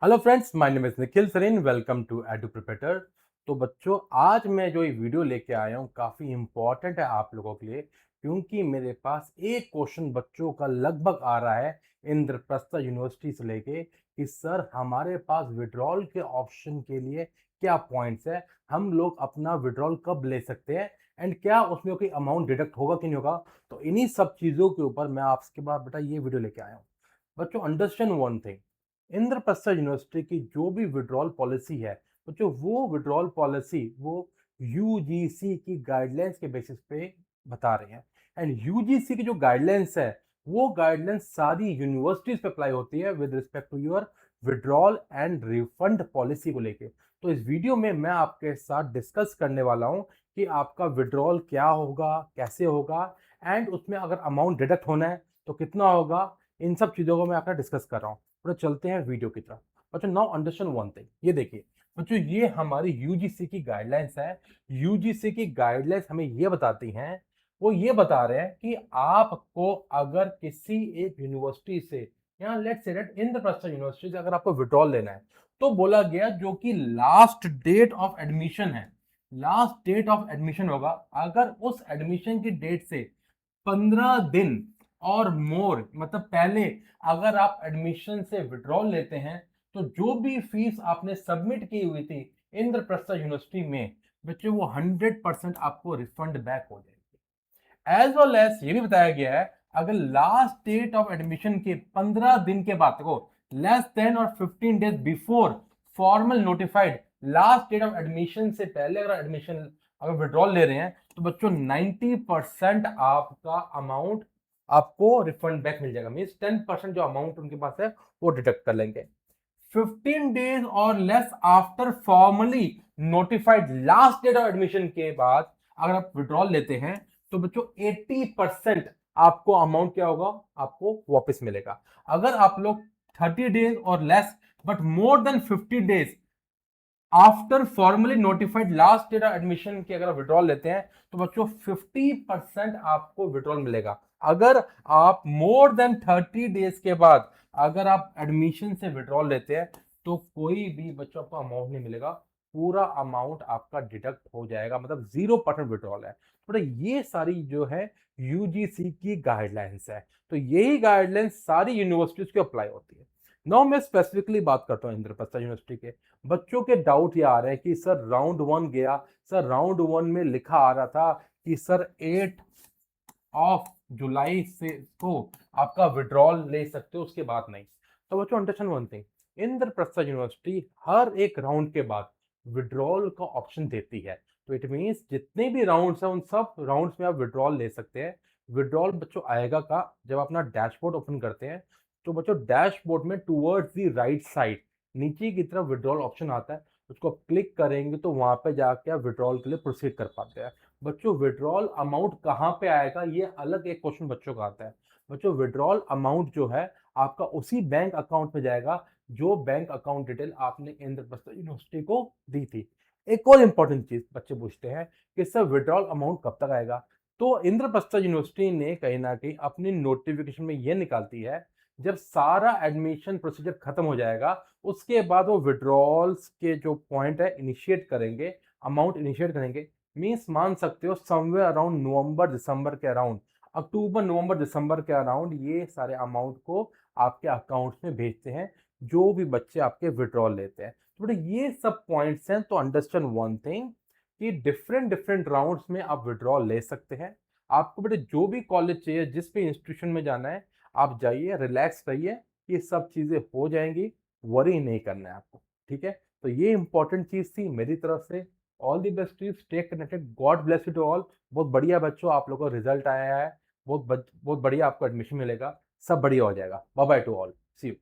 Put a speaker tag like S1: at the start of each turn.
S1: Hello friends, my name is Nikhil Sareen. Welcome to Edu Preparator. तो बच्चों, आज मैं जो ये वीडियो लेके आया हूँ काफ़ी इम्पॉर्टेंट है आप लोगों के लिए, क्योंकि मेरे पास एक क्वेश्चन बच्चों का लगभग आ रहा है इंद्रप्रस्थ यूनिवर्सिटी से लेके कि सर हमारे पास विड्रॉल के ऑप्शन के लिए क्या पॉइंट्स है, हम लोग अपना विड्रॉल कब ले सकते हैं एंड क्या उसमें कोई अमाउंट डिडक्ट होगा कि नहीं होगा। तो इन्हीं सब चीज़ों के ऊपर मैं आपके बाद बेटा ये वीडियो लेके आया हूँ। बच्चों, understand one thing, Indraprastha university की जो भी विड्रॉल पॉलिसी है, बच्चों वो विड्रॉल पॉलिसी वो यूजीसी की गाइडलाइंस के बेसिस पे बता रहे हैं। एंड यूजीसी की जो गाइडलाइंस है वो गाइडलाइंस सारी यूनिवर्सिटीज पे अप्लाई होती है with respect to your withdrawal and refund policy को लेके। तो इस वीडियो में मैं आपके साथ डिस्कस करने वाला हूं कि आपका विड्रॉल क्या होगा, कैसे होगा, एंड उसमें अगर अमाउंट डिडक्ट होना है तो कितना होगा। इन सब चीज़ों को मैं आपका डिस्कस कर रहा हूँ। थोड़ा चलते हैं वीडियो की तरफ। बच्चों, नाउ अंडरस्टैंड वन थिंग, ये देखिए बच्चों, ये हमारी यूजीसी की गाइडलाइंस है। यूजीसी की गाइडलाइंस हमें ये बताती हैं, वो ये बता रहे हैं कि आपको अगर किसी एक यूनिवर्सिटी से, यहाँ let's say that Indraprastha university से अगर आपको विड्रॉल लेना है, तो बोला गया जो कि लास्ट डेट ऑफ एडमिशन है, लास्ट डेट ऑफ एडमिशन होगा, अगर उस एडमिशन की डेट से 15 दिन और मोर मतलब पहले अगर आप एडमिशन से विड्रॉल लेते हैं, तो जो भी फीस आपने सबमिट की हुई थी इंद्रप्रस्थ यूनिवर्सिटी में, बच्चों वो 100% आपको रिफंड बैक हो जाएगी। एज वेल एज ये भी बताया गया है, अगर लास्ट डेट ऑफ एडमिशन के 15 दिन के बाद को less than or 15 days before formal notified, last date of admission से पहले अगर एडमिशन अगर विड्रॉल ले रहे हैं, तो बच्चों 90% आपका अमाउंट आपको रिफंड बैक मिल जाएगा। मीन्स 10% जो अमाउंट उनके पास है वो डिडक्ट कर लेंगे। 15 days or less after formally notified last date of admission के बाद अगर आप विड्रॉल लेते हैं, तो बच्चों 80% आपको अमाउंट क्या होगा, आपको वापस मिलेगा। अगर आप लोग 30 days or less but more than 50 days after formally notified last date of admission की अगर विड्रॉल लेते हैं, तो बच्चों 50% आपको विड्रॉल मिलेगा। अगर आप मोर देन 30 डेज के बाद अगर आप एडमिशन से विड्रॉल लेते हैं, तो कोई भी बच्चों आपको अमाउंट नहीं मिलेगा, पूरा अमाउंट आपका डिडक्ट हो जाएगा, मतलब 0% विड्रॉल है। तो ये सारी जो है यूजीसी की गाइडलाइंस है, तो यही गाइडलाइंस सारी यूनिवर्सिटीज को अप्लाई होती है। नाउ मैं स्पेसिफिकली बात करता हूँ इंद्रप्रस्थ यूनिवर्सिटी के। बच्चों के डाउट ये आ रहे हैं कि सर राउंड 1 गया, सर राउंड 1 में लिखा आ रहा था कि सर 8 ऑफ जुलाई से को आपका विड्रॉल ले सकते हो, उसके बाद नहीं। तो बच्चों understand one thing, Indraprastha university हर एक राउंड के बाद विड्रॉल का ऑप्शन देती है। तो इट मींस जितने भी राउंड्स हैं उन सब राउंड्स में आप विड्रॉल ले सकते हैं। विड्रॉल बच्चों आएगा का जब अपना डैशबोर्ड ओपन करते हैं, तो बच्चों डैशबोर्ड में टूवर्ड्स दी राइट साइड नीचे की तरफ विड्रॉल ऑप्शन आता है, उसको क्लिक करेंगे तो वहां पे जाके आप विड्रॉल के लिए प्रोसीड कर पाते हैं। बच्चों विड्रॉल अमाउंट कहाँ पे आएगा, ये अलग एक क्वेश्चन बच्चों का आता है। बच्चों विड्रॉल अमाउंट जो है आपका उसी बैंक अकाउंट में जाएगा जो बैंक अकाउंट डिटेल आपने इंद्रप्रस्थ यूनिवर्सिटी को दी थी। एक और इंपॉर्टेंट चीज बच्चे पूछते हैं कि सर विड्रॉल अमाउंट कब तक आएगा। तो इंद्रप्रस्थ यूनिवर्सिटी ने कहीं ना कहीं अपनी नोटिफिकेशन में ये निकालती है, जब सारा एडमिशन प्रोसीजर खत्म हो जाएगा उसके बाद वो विड्रॉल्स के जो पॉइंट है इनिशिएट करेंगे, अमाउंट इनिशिएट करेंगे। मीन्स मान सकते हो समवेयर अराउंड नवंबर दिसंबर के अराउंड, अक्टूबर नवंबर दिसंबर के अराउंड ये सारे अमाउंट को आपके अकाउंट्स में भेजते हैं जो भी बच्चे आपके विड्रॉल लेते हैं। तो बेटा ये सब पॉइंट्स हैं। तो अंडरस्टैंड वन थिंग कि डिफरेंट डिफरेंट राउंड्स में आप विड्रॉल ले सकते हैं। आपको बेटे जो भी कॉलेज चाहिए, जिस भी इंस्टीट्यूशन में जाना है, आप जाइए, रिलैक्स रहिए, ये सब चीज़ें हो जाएंगी, वरी नहीं करना है आपको। ठीक है, तो ये इंपॉर्टेंट चीज़ थी मेरी तरफ से। All the best, stay connected, God bless you to all. बहुत बढ़िया बच्चों, आप लोगों का रिजल्ट आया है, बहुत बढ़िया आपको एडमिशन मिलेगा, सब बढ़िया हो जाएगा। Bye bye to all, see you.